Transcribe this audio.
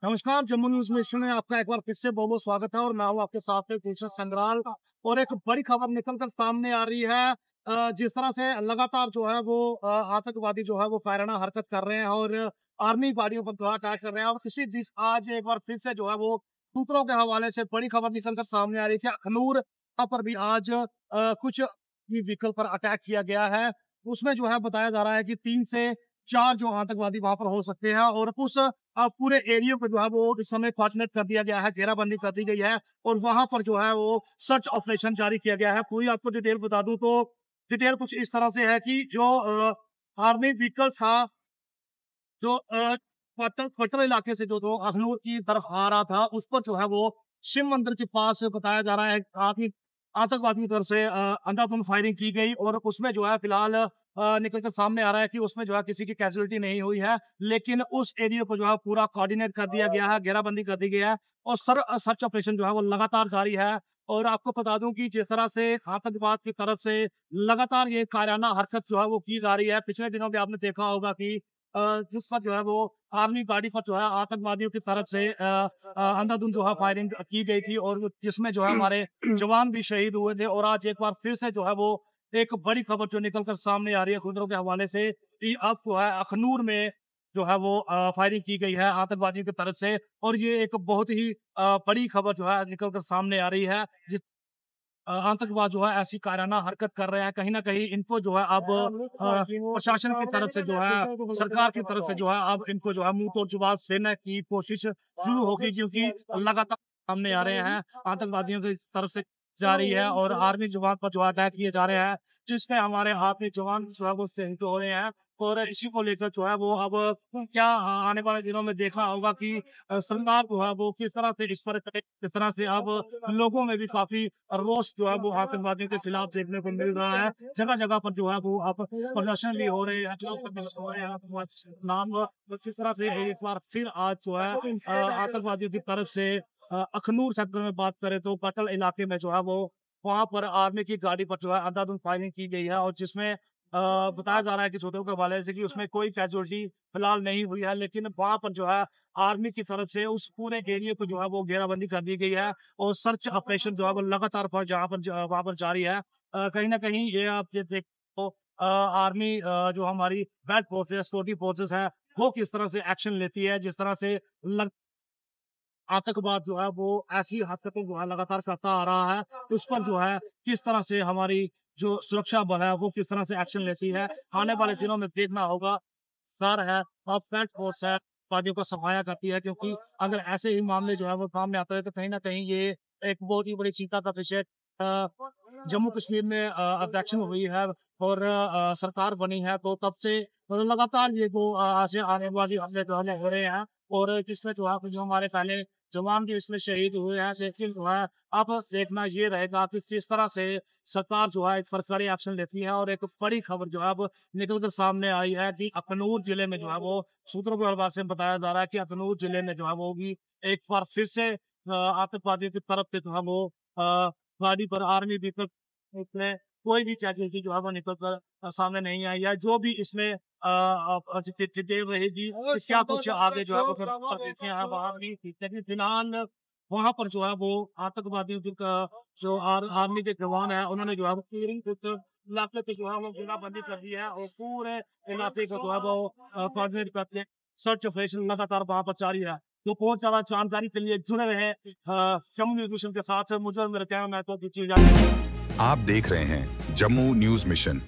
नमस्कार, Jammu news mission में आपका एक बार फिर से बहुत बहुत स्वागत है और मैं हूं आपके साथ में गुलशन संग्राल। और एक बड़ी खबर निकलकर सामने आ रही है। जिस तरह से लगातार जो है वो आतंकवादी जो है वो फायराना हरकत कर रहे हैं और आर्मी गाड़ियों पर जो अटैक कर रहे हैं। और इसी बीच आज एक बार फिर से जो है वो सूत्रों के हवाले से बड़ी खबर निकलकर सामने आ रही है। अखनूर पर भी आज कुछ व्हीकल पर अटैक किया गया है। उसमें जो है बताया जा रहा है कि 3 से 4 जो आतंकवादी वहां पर हो सकते हैं और उस पूरे एरिया को जो है वो इस समय कोऑर्डिनेट कर दिया गया है, घेराबंदी कर दी गई है और वहां पर जो है वो सर्च ऑपरेशन जारी किया गया है। पूरी आपको डिटेल बता दूं तो डिटेल कुछ इस तरह से है कि जो आर्मी व्हीकल्स था जो क्वार्टर इलाके से जो अखनूर की तरफ आ रहा था, उस पर जो है वो शिव मंदिर के पास बताया जा रहा है काफी आतंकवादियों की तरफ से अंधाधुंध फायरिंग की गई और उसमें जो है फिलहाल निकलकर सामने आ रहा है कि उसमें जो है किसी की कैजुअलिटी नहीं हुई है, लेकिन उस एरिया को जो है पूरा कोऑर्डिनेट कर दिया गया है, घेराबंदी कर दी गई है और सर्च ऑपरेशन जो है वो लगातार जारी है। और आपको बता दूं कि जिस तरह से आतंकवाद की तरफ से लगातार ये कायराना हरकत जो है वो की जा रही है, पिछले दिनों में आपने देखा होगा कि जिस पर जो है वो आर्मी गाड़ी पर जो है आतंकवादियों की तरफ से अंधाधुंध जो है फायरिंग की गई थी और जिसमें जो है हमारे जवान भी शहीद हुए थे। और आज एक बार फिर से जो है वो एक बड़ी खबर जो निकलकर सामने आ रही है खबरों के हवाले से कि अब जो है अखनूर में जो है वो फायरिंग की गई है आतंकवादियों की तरफ से। और ये एक बहुत ही बड़ी खबर जो है निकलकर सामने आ रही है। जिस आतंकवाद जो है ऐसी कायराना हरकत कर रहे हैं, कहीं ना कहीं इनको जो है अब प्रशासन की तरफ से जो है सरकार की तरफ से जो है अब इनको जो है मुंह तोड़ जवाब देने की कोशिश शुरू होगी, क्योंकि लगातार सामने आ रहे हैं आतंकवादियों की तरफ से जारी है और आर्मी जवान पर जो अटैक किए जा रहे हैं, जिसमें हमारे आर्मी जवान जो है वो शहीद हो रहे हैं। और इसी को लेकर जो है वो अब क्या आने वाले दिनों में देखना होगा कि सरकार जो है वो किस तरह से इस पर करे, किस तरह से अब लोगों में भी काफी रोष जो है वो आतंकवादियों के खिलाफ देखने को मिल रहा है। जगह जगह पर जो है वो अब प्रदर्शन भी हो रहे हैं, हो रहे हैं नाम। किस तरह से एक बार फिर आज जो है आतंकवादियों की तरफ से अखनूर सेक्टर में बात करें तो पटल इलाके में जो है वो वहां पर आर्मी की गाड़ी पर जो है अंधाधुंध फायरिंग की गई है और जिसमें बताया जा रहा है कि छोटे के हवाले से कि उसमें कोई कैजुअलिटी फिलहाल नहीं हुई है, लेकिन वहां पर जो है आर्मी की तरफ से उस पूरे एरिया को जो है वो घेराबंदी कर दी गई है और सर्च ऑपरेशन जो है वो लगातार पर जहाँ पर वहां पर जारी है। कहीं ना कहीं ये आप ये देख तो आर्मी जो हमारी बैड फोर्सेस छोटी फोर्सेस है वो किस तरह से एक्शन लेती है, जिस तरह से आतंकवाद जो है वो ऐसी हरकतें जो है लगातार करता आ रहा है, उस पर जो है किस तरह से हमारी जो सुरक्षा बल है वो किस तरह से एक्शन लेती है। आने वाले दिनों में देखना होगा। सर है और फ्रेंच फोर्स है वादियों को सफाया करती है, क्योंकि अगर ऐसे ही मामले जो है वो सामने आते हैं तो कहीं ना कहीं ये एक बहुत ही बड़ी चिंता का विषय जम्मू कश्मीर में इलेक्शन हुई है और सरकार बनी है, तो तब से लगातार ये जो ऐसे आने वाली हमले जो हो रहे हैं और जिसमें जो है जो हमारे पहले जवान भी इसमें शहीद हुए हैं, लेकिन जो है अब देखना ये रहेगा कि किस तरह से सरकार जो है फर्सरी एक्शन लेती है। और एक बड़ी खबर जो है अब निकल कर सामने आई है कि अखनूर जिले में जो है वो सूत्रों के हवाले से बताया जा रहा है कि अखनूर जिले में जो है वो भी एक बार फिर से आतंकवादियों की तरफ से जो है वो गाड़ी पर आर्मी व्हीकल इसमें कोई भी कैजुअलिटी जो है वो निकल कर सामने नहीं आई है। जो भी इसमें डिटेल रहेगी क्या कुछ आगे जो है वो फिर देखते हैं वहां भी, लेकिन फिलहाल वहां पर जो है वो आतंकवादियों की जो आर्मी के जवान है उन्होंने जो है वो इलाके पे जो है वो घेराबंदी कर दी है और पूरे इलाके को जो है वो कोऑर्डिनेट करते हैं। सर्च ऑपरेशन लगातार वहां पर जारी है। तो बहुत ज्यादा जानकारी के लिए जुड़े रहे जम्मू न्यूज मिशन के साथ। मुझे मेरे क्या मैं तो आप देख रहे हैं जम्मू न्यूज मिशन।